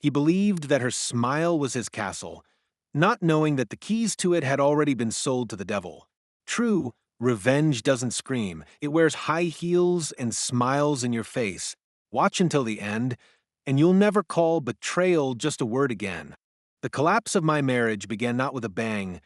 He believed that her smile was his castle, not knowing that the keys to it had already been sold to the devil. True, revenge doesn't scream. It wears high heels and smiles in your face. Watch until the end, and you'll never call betrayal just a word again. The collapse of my marriage began not with a bang,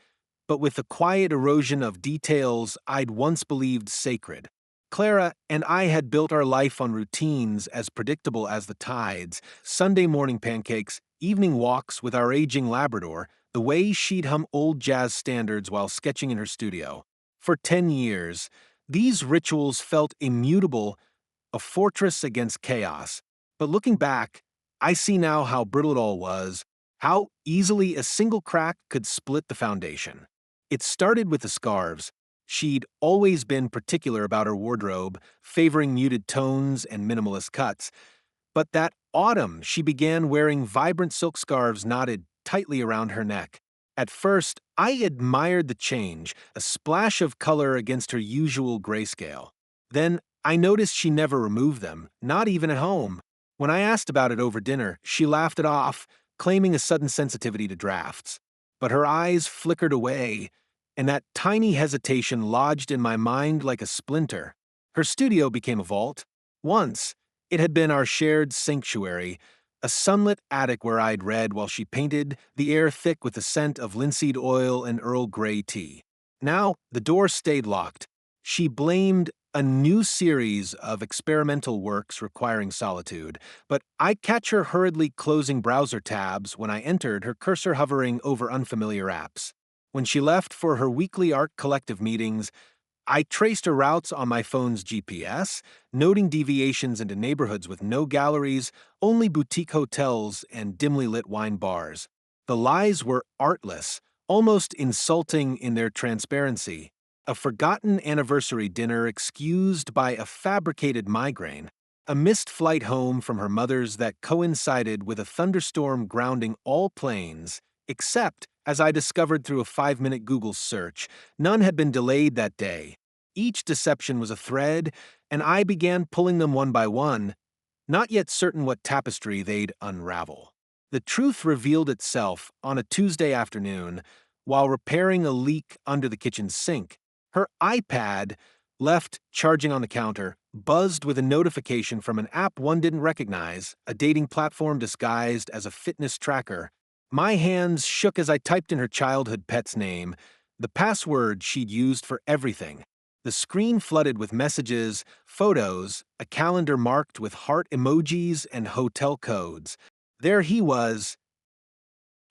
but with the quiet erosion of details I'd once believed sacred. Clara and I had built our life on routines as predictable as the tides: Sunday morning pancakes, evening walks with our aging Labrador, the way she'd hum old jazz standards while sketching in her studio. For 10 years, these rituals felt immutable, a fortress against chaos. But looking back, I see now how brittle it all was, how easily a single crack could split the foundation. It started with the scarves. She'd always been particular about her wardrobe, favoring muted tones and minimalist cuts. But that autumn, she began wearing vibrant silk scarves knotted tightly around her neck. At first, I admired the change, a splash of color against her usual grayscale. Then, I noticed she never removed them, not even at home. When I asked about it over dinner, she laughed it off, claiming a sudden sensitivity to drafts. But her eyes flickered away, and that tiny hesitation lodged in my mind like a splinter. Her studio became a vault. Once, it had been our shared sanctuary, a sunlit attic where I'd read while she painted, the air thick with the scent of linseed oil and Earl Grey tea. Now, the door stayed locked. She blamed a new series of experimental works requiring solitude, but I'd catch her hurriedly closing browser tabs when I entered, her cursor hovering over unfamiliar apps. When she left for her weekly art collective meetings, I traced her routes on my phone's GPS, noting deviations into neighborhoods with no galleries, only boutique hotels and dimly lit wine bars. The lies were artless, almost insulting in their transparency. A forgotten anniversary dinner excused by a fabricated migraine, a missed flight home from her mother's that coincided with a thunderstorm grounding all planes, except, as I discovered through a 5-minute Google search, none had been delayed that day. Each deception was a thread, and I began pulling them one by one, not yet certain what tapestry they'd unravel. The truth revealed itself on a Tuesday afternoon while repairing a leak under the kitchen sink. Her iPad, left charging on the counter, buzzed with a notification from an app one didn't recognize, a dating platform disguised as a fitness tracker. My hands shook as I typed in her childhood pet's name, the password she'd used for everything. The screen flooded with messages, photos, a calendar marked with heart emojis and hotel codes. There he was,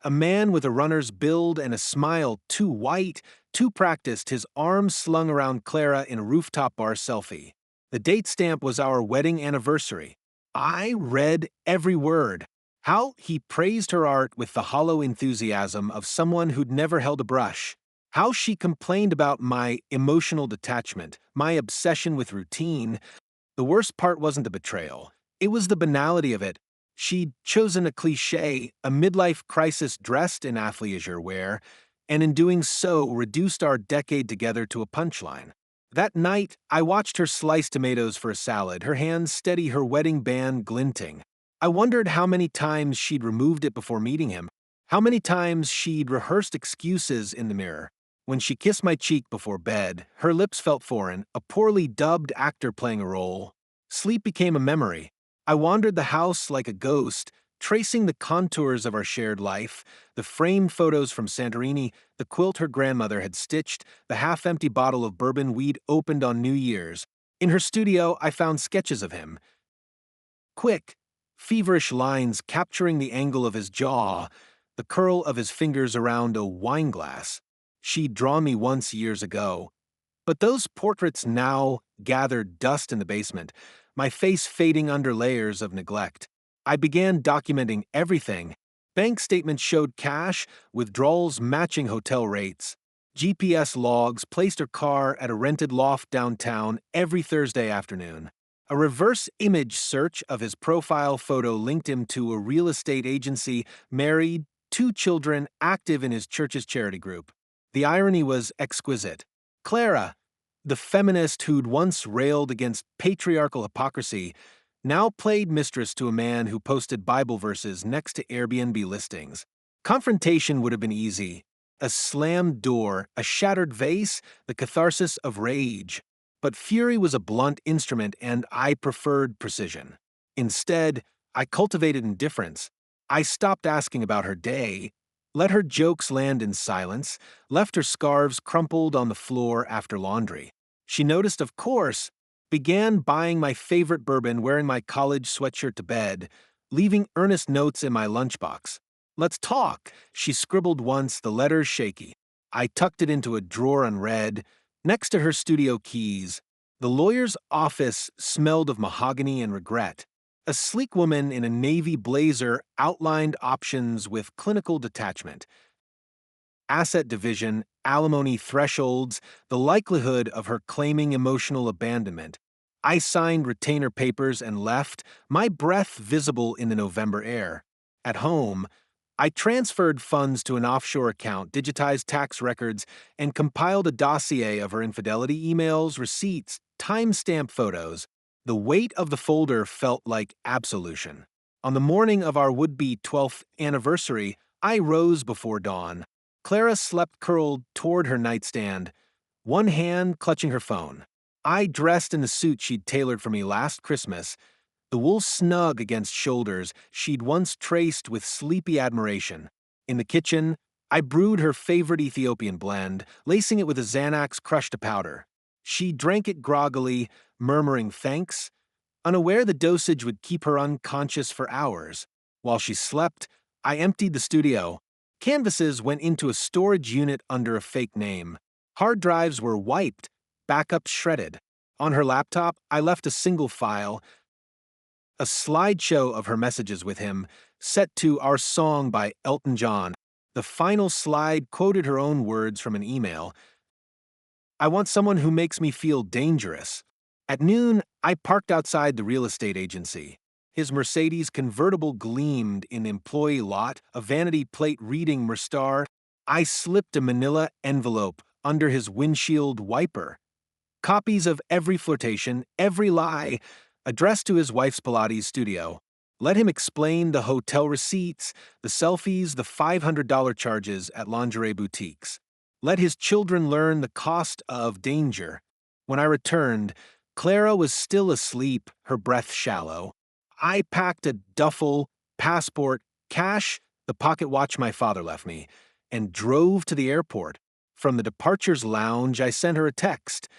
a man with a runner's build and a smile too white, too practiced, his arms slung around Clara in a rooftop bar selfie. The date stamp was our wedding anniversary. I read every word. How he praised her art with the hollow enthusiasm of someone who'd never held a brush. How she complained about my emotional detachment, my obsession with routine. The worst part wasn't the betrayal. It was the banality of it. She'd chosen a cliché, a midlife crisis dressed in athleisure wear, and in doing so reduced our decade together to a punchline. That night, I watched her slice tomatoes for a salad, her hands steady, her wedding band glinting. I wondered how many times she'd removed it before meeting him, how many times she'd rehearsed excuses in the mirror. When she kissed my cheek before bed, her lips felt foreign, a poorly dubbed actor playing a role. Sleep became a memory. I wandered the house like a ghost, tracing the contours of our shared life, the framed photos from Santorini, the quilt her grandmother had stitched, the half-empty bottle of bourbon we'd opened on New Year's. In her studio, I found sketches of him. Quick, feverish lines capturing the angle of his jaw, the curl of his fingers around a wine glass. She'd drawn me once years ago. But those portraits now gathered dust in the basement, my face fading under layers of neglect. I began documenting everything. Bank statements showed cash, withdrawals matching hotel rates. GPS logs placed her car at a rented loft downtown every Thursday afternoon. A reverse image search of his profile photo linked him to a real estate agency, married, 2 children, active in his church's charity group. The irony was exquisite. Clara, the feminist who'd once railed against patriarchal hypocrisy, now played mistress to a man who posted Bible verses next to Airbnb listings. Confrontation would have been easy. A slammed door, a shattered vase, the catharsis of rage. But fury was a blunt instrument and I preferred precision. Instead, I cultivated indifference. I stopped asking about her day, let her jokes land in silence, left her scarves crumpled on the floor after laundry. She noticed, of course, began buying my favorite bourbon, wearing my college sweatshirt to bed, leaving earnest notes in my lunchbox. Let's talk, she scribbled once, the letters shaky. I tucked it into a drawer unread, next to her studio keys. The lawyer's office smelled of mahogany and regret. A sleek woman in a navy blazer outlined options with clinical detachment. Asset division, alimony thresholds, the likelihood of her claiming emotional abandonment. I signed retainer papers and left, my breath visible in the November air. At home, I transferred funds to an offshore account, digitized tax records, and compiled a dossier of her infidelity emails, receipts, timestamp photos. The weight of the folder felt like absolution. On the morning of our would-be 12th anniversary, I rose before dawn. Clara slept curled toward her nightstand, one hand clutching her phone. I dressed in the suit she'd tailored for me last Christmas, the wool snug against shoulders she'd once traced with sleepy admiration. In the kitchen, I brewed her favorite Ethiopian blend, lacing it with a Xanax crushed to powder. She drank it groggily, murmuring thanks, unaware the dosage would keep her unconscious for hours. While she slept, I emptied the studio. Canvases went into a storage unit under a fake name. Hard drives were wiped, backups shredded. On her laptop, I left a single file, a slideshow of her messages with him, set to Our Song by Elton John. The final slide quoted her own words from an email. I want someone who makes me feel dangerous. At noon, I parked outside the real estate agency. His Mercedes convertible gleamed in the employee lot, a vanity plate reading Merstar. I slipped a manila envelope under his windshield wiper. Copies of every flirtation, every lie, addressed to his wife's Pilates studio. Let him explain the hotel receipts, the selfies, the $500 charges at lingerie boutiques. Let his children learn the cost of danger. When I returned, Clara was still asleep, her breath shallow. I packed a duffel, passport, cash, the pocket watch my father left me, and drove to the airport. From the departures lounge, I sent her a text.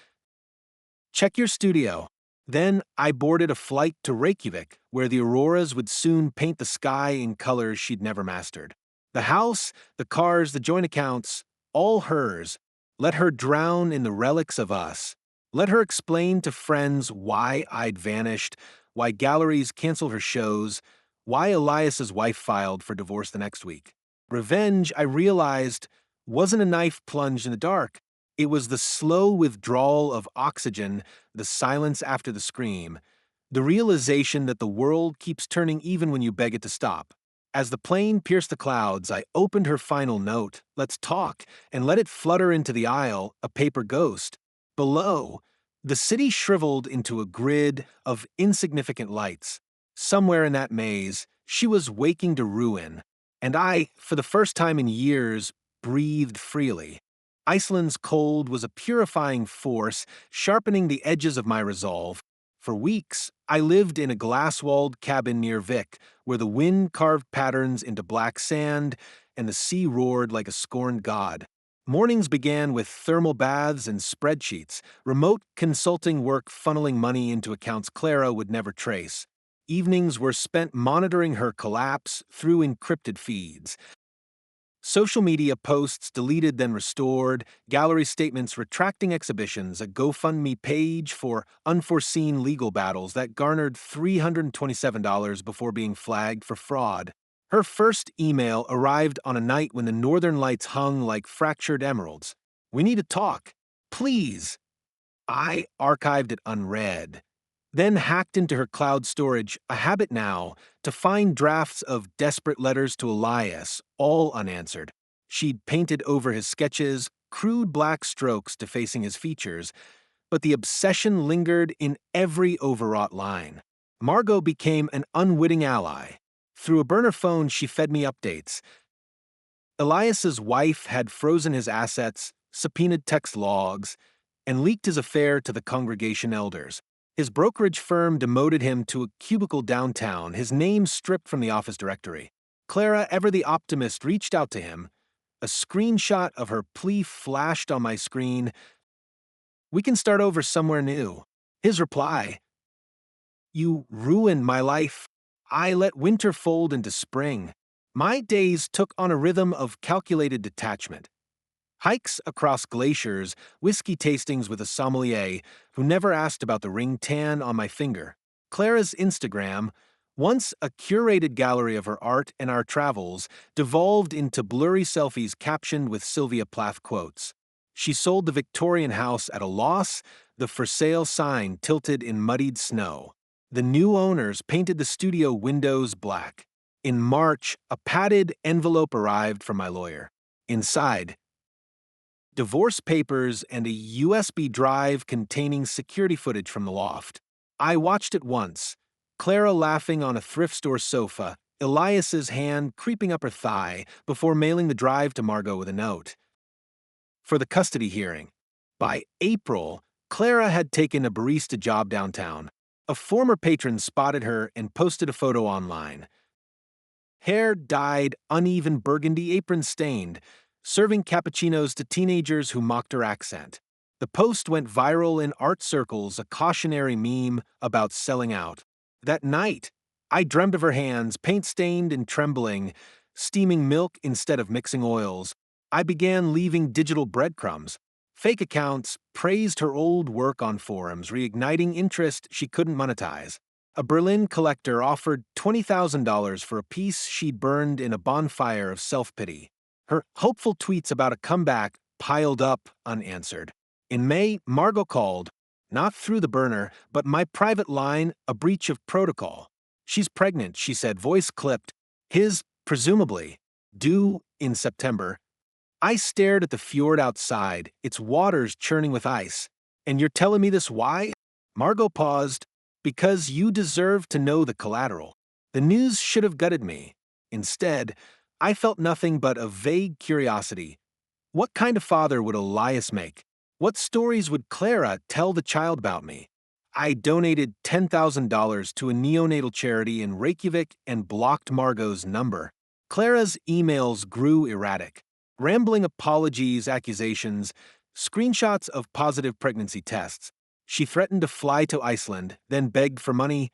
Check your studio. Then I boarded a flight to Reykjavik, where the auroras would soon paint the sky in colors she'd never mastered. The house, the cars, the joint accounts, all hers. Let her drown in the relics of us. Let her explain to friends why I'd vanished, why galleries canceled her shows, why Elias's wife filed for divorce the next week. Revenge, I realized, wasn't a knife plunged in the dark. It was the slow withdrawal of oxygen, the silence after the scream, the realization that the world keeps turning even when you beg it to stop. As the plane pierced the clouds, I opened her final note, let's talk, and let it flutter into the aisle, a paper ghost. Below, the city shriveled into a grid of insignificant lights. Somewhere in that maze, she was waking to ruin, and I, for the first time in years, breathed freely. Iceland's cold was a purifying force, sharpening the edges of my resolve. For weeks, I lived in a glass-walled cabin near Vik, where the wind carved patterns into black sand and the sea roared like a scorned god. Mornings began with thermal baths and spreadsheets, remote consulting work funneling money into accounts Clara would never trace. Evenings were spent monitoring her collapse through encrypted feeds. Social media posts deleted then restored, gallery statements retracting exhibitions, a GoFundMe page for unforeseen legal battles that garnered $327 before being flagged for fraud. Her first email arrived on a night when the northern lights hung like fractured emeralds. We need to talk. Please. I archived it unread. Then hacked into her cloud storage, a habit now, to find drafts of desperate letters to Elias, all unanswered. She'd painted over his sketches, crude black strokes defacing his features, but the obsession lingered in every overwrought line. Margot became an unwitting ally. Through a burner phone, she fed me updates. Elias's wife had frozen his assets, subpoenaed text logs, and leaked his affair to the congregation elders. His brokerage firm demoted him to a cubicle downtown, his name stripped from the office directory. Clara, ever the optimist, reached out to him. A screenshot of her plea flashed on my screen. "We can start over somewhere new." His reply: "You ruined my life. I let winter fold into spring. My days took on a rhythm of calculated detachment. Hikes across glaciers, whiskey tastings with a sommelier who never asked about the ring tan on my finger." Clara's Instagram, once a curated gallery of her art and our travels, devolved into blurry selfies captioned with Sylvia Plath quotes. She sold the Victorian house at a loss, the for sale sign tilted in muddied snow. The new owners painted the studio windows black. In March, a padded envelope arrived from my lawyer. Inside, divorce papers and a USB drive containing security footage from the loft. I watched it once, Clara laughing on a thrift store sofa, Elias's hand creeping up her thigh before mailing the drive to Margot with a note. For the custody hearing. By April, Clara had taken a barista job downtown. A former patron spotted her and posted a photo online. Hair dyed, uneven burgundy, apron stained, serving cappuccinos to teenagers who mocked her accent. The post went viral in art circles, a cautionary meme about selling out. That night, I dreamt of her hands, paint-stained and trembling, steaming milk instead of mixing oils. I began leaving digital breadcrumbs. Fake accounts praised her old work on forums, reigniting interest she couldn't monetize. A Berlin collector offered $20,000 for a piece she'd burned in a bonfire of self-pity. Her hopeful tweets about a comeback piled up unanswered. In May, Margot called, not through the burner, but my private line, a breach of protocol. "She's pregnant," she said, voice clipped. His, presumably, due in September. I stared at the fjord outside, its waters churning with ice. "And you're telling me this why?" Margot paused. "Because you deserve to know the collateral." The news should have gutted me. Instead, I felt nothing but a vague curiosity. What kind of father would Elias make? What stories would Clara tell the child about me? I donated $10,000 to a neonatal charity in Reykjavik and blocked Margot's number. Clara's emails grew erratic. Rambling apologies, accusations, screenshots of positive pregnancy tests. She threatened to fly to Iceland, then begged for money,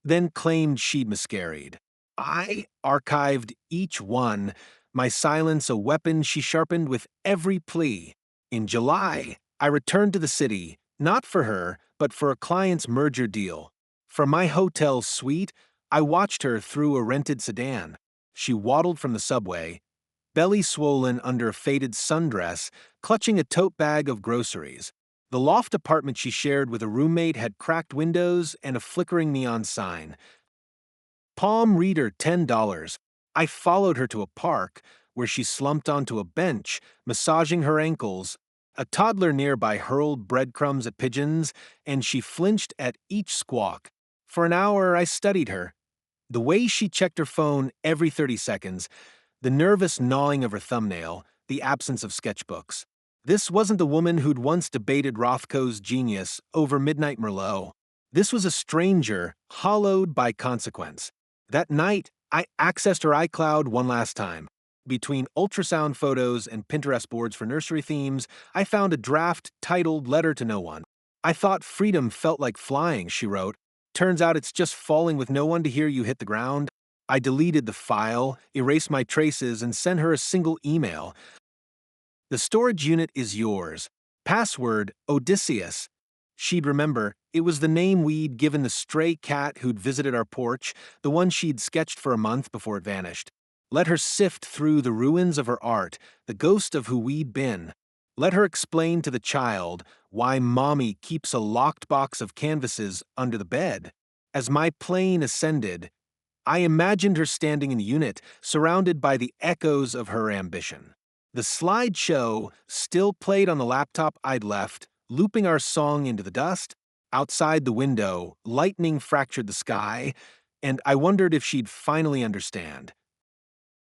then claimed she'd miscarried. I archived each one, my silence a weapon she sharpened with every plea. In July, I returned to the city, not for her, but for a client's merger deal. From my hotel suite, I watched her through a rented sedan. She waddled from the subway, belly swollen under a faded sundress, clutching a tote bag of groceries. The loft apartment she shared with a roommate had cracked windows and a flickering neon sign. Palm reader $10. I followed her to a park, where she slumped onto a bench, massaging her ankles. A toddler nearby hurled breadcrumbs at pigeons, and she flinched at each squawk. For an hour, I studied her. The way she checked her phone every 30 seconds, the nervous gnawing of her thumbnail, the absence of sketchbooks. This wasn't the woman who'd once debated Rothko's genius over Midnight Merlot. This was a stranger, hollowed by consequence. That night, I accessed her iCloud one last time. Between ultrasound photos and Pinterest boards for nursery themes, I found a draft titled "Letter to No One." "I thought freedom felt like flying," she wrote. "Turns out it's just falling with no one to hear you hit the ground." I deleted the file, erased my traces, and sent her a single email. "The storage unit is yours. Password, Odysseus." She'd remember. It was the name we'd given the stray cat who'd visited our porch, the one she'd sketched for a month before it vanished. Let her sift through the ruins of her art, the ghost of who we'd been. Let her explain to the child why Mommy keeps a locked box of canvases under the bed. As my plane ascended, I imagined her standing in the unit, surrounded by the echoes of her ambition. The slideshow still played on the laptop I'd left, looping our song into the dust. Outside the window, lightning fractured the sky, and I wondered if she'd finally understand.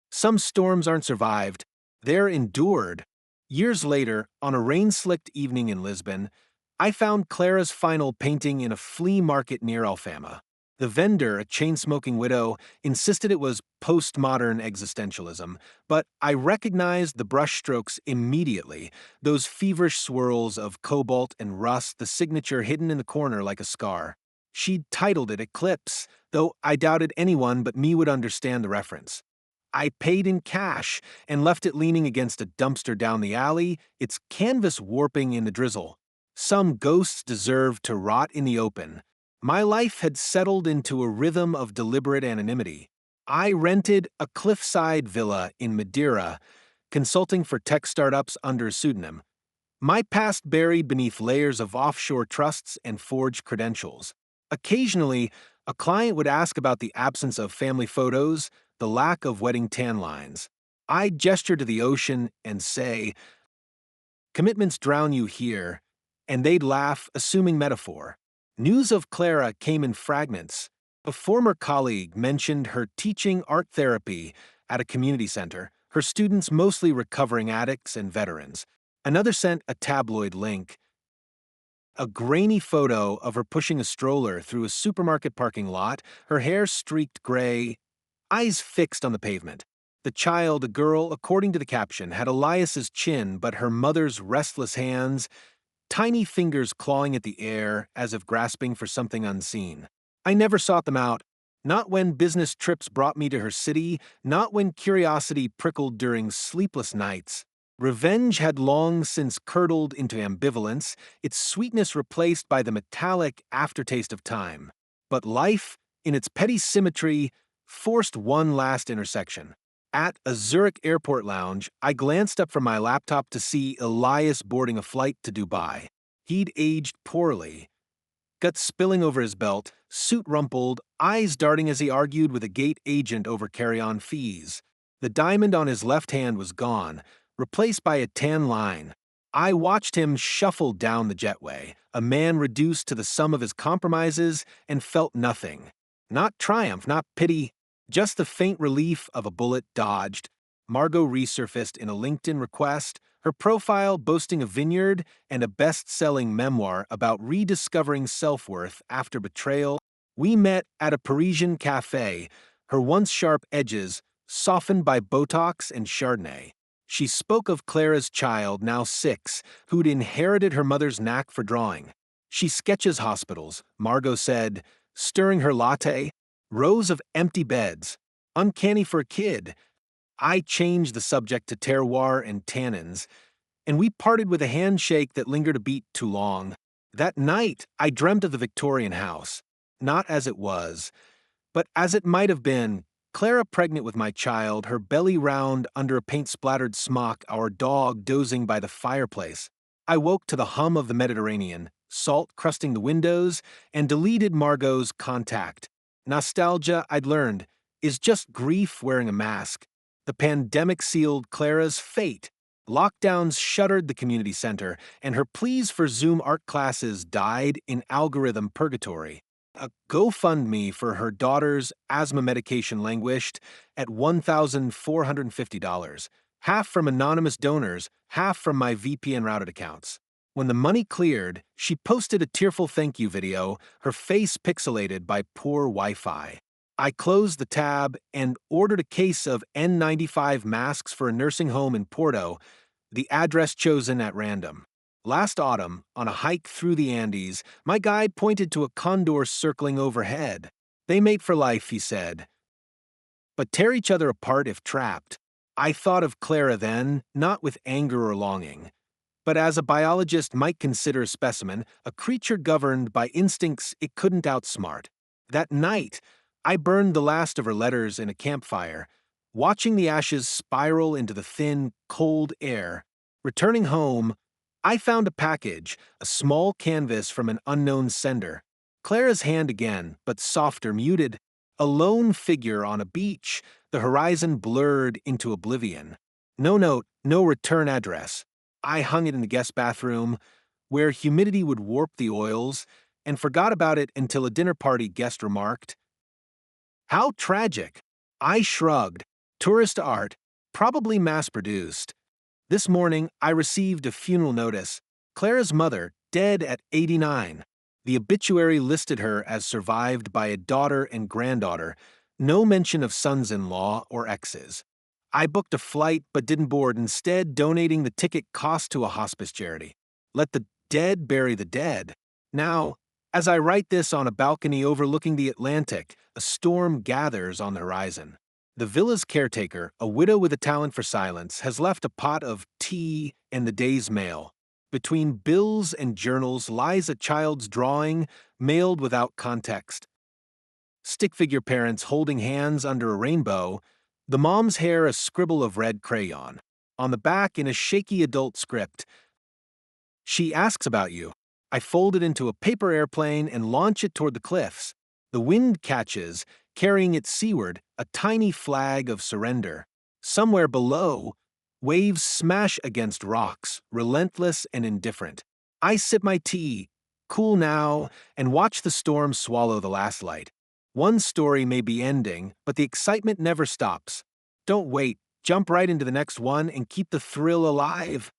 Some storms aren't survived, they're endured. Years later, on a rain-slicked evening in Lisbon, I found Clara's final painting in a flea market near Alfama. The vendor, a chain-smoking widow, insisted it was postmodern existentialism, but I recognized the brushstrokes immediately, those feverish swirls of cobalt and rust, the signature hidden in the corner like a scar. She'd titled it Eclipse, though I doubted anyone but me would understand the reference. I paid in cash and left it leaning against a dumpster down the alley, its canvas warping in the drizzle. Some ghosts deserved to rot in the open. My life had settled into a rhythm of deliberate anonymity. I rented a cliffside villa in Madeira, consulting for tech startups under a pseudonym. My past buried beneath layers of offshore trusts and forged credentials. Occasionally, a client would ask about the absence of family photos, the lack of wedding tan lines. I'd gesture to the ocean and say, "Commitments drown you here," and they'd laugh, assuming metaphor. News of Clara came in fragments. A former colleague mentioned her teaching art therapy at a community center, her students mostly recovering addicts and veterans. Another sent a tabloid link, a grainy photo of her pushing a stroller through a supermarket parking lot, her hair streaked gray, eyes fixed on the pavement. The child, a girl, according to the caption, had Elias's chin but her mother's restless hands, tiny fingers clawing at the air as if grasping for something unseen. I never sought them out, not when business trips brought me to her city, not when curiosity prickled during sleepless nights. Revenge had long since curdled into ambivalence, its sweetness replaced by the metallic aftertaste of time. But life, in its petty symmetry, forced one last intersection. At a Zurich airport lounge, I glanced up from my laptop to see Elias boarding a flight to Dubai. He'd aged poorly, guts spilling over his belt, suit rumpled, eyes darting as he argued with a gate agent over carry-on fees. The diamond on his left hand was gone, replaced by a tan line. I watched him shuffle down the jetway, a man reduced to the sum of his compromises, and felt nothing. Not triumph, not pity, just the faint relief of a bullet dodged. Margot resurfaced in a LinkedIn request, her profile boasting a vineyard and a best-selling memoir about rediscovering self-worth after betrayal. We met at a Parisian cafe, her once sharp edges softened by Botox and Chardonnay. She spoke of Clara's child, now 6, who'd inherited her mother's knack for drawing. She sketches hospitals, Margot said, stirring her latte, rows of empty beds. Uncanny for a kid. I changed the subject to terroir and tannins, and we parted with a handshake that lingered a beat too long. That night, I dreamt of the Victorian house, not as it was, but as it might have been. Clara pregnant with my child, her belly round under a paint-splattered smock, our dog dozing by the fireplace. I woke to the hum of the Mediterranean, salt crusting the windows, and deleted Margot's contact. Nostalgia, I'd learned, is just grief wearing a mask. The pandemic sealed Clara's fate. Lockdowns shuttered the community center, and her pleas for Zoom art classes died in algorithm purgatory. A GoFundMe for her daughter's asthma medication languished at $1,450, half from anonymous donors, half from my VPN-routed accounts. When the money cleared, she posted a tearful thank you video, her face pixelated by poor Wi-Fi. I closed the tab and ordered a case of N95 masks for a nursing home in Porto, the address chosen at random. Last autumn, on a hike through the Andes, my guide pointed to a condor circling overhead. They mate for life, he said, but tear each other apart if trapped. I thought of Clara then, not with anger or longing, but as a biologist might consider a specimen, a creature governed by instincts it couldn't outsmart. That night, I burned the last of her letters in a campfire, watching the ashes spiral into the thin, cold air. Returning home, I found a package, a small canvas from an unknown sender. Clara's hand again, but softer, muted. A lone figure on a beach, the horizon blurred into oblivion. No note, no return address. I hung it in the guest bathroom, where humidity would warp the oils, and forgot about it until a dinner party guest remarked, "How tragic." I shrugged. Tourist art, probably mass-produced. This morning, I received a funeral notice. Clara's mother, dead at 89. The obituary listed her as survived by a daughter and granddaughter, no mention of sons-in-law or exes. I booked a flight but didn't board, instead donating the ticket cost to a hospice charity. Let the dead bury the dead. Now, as I write this on a balcony overlooking the Atlantic, a storm gathers on the horizon. The villa's caretaker, a widow with a talent for silence, has left a pot of tea and the day's mail. Between bills and journals lies a child's drawing, mailed without context. Stick figure parents holding hands under a rainbow, the mom's hair a scribble of red crayon. On the back, in a shaky adult script, "She asks about you." I fold it into a paper airplane and launch it toward the cliffs. The wind catches, carrying it seaward, a tiny flag of surrender. Somewhere below, waves smash against rocks, relentless and indifferent. I sip my tea, cool now, and watch the storm swallow the last light. One story may be ending, but the excitement never stops. Don't wait, jump right into the next one and keep the thrill alive.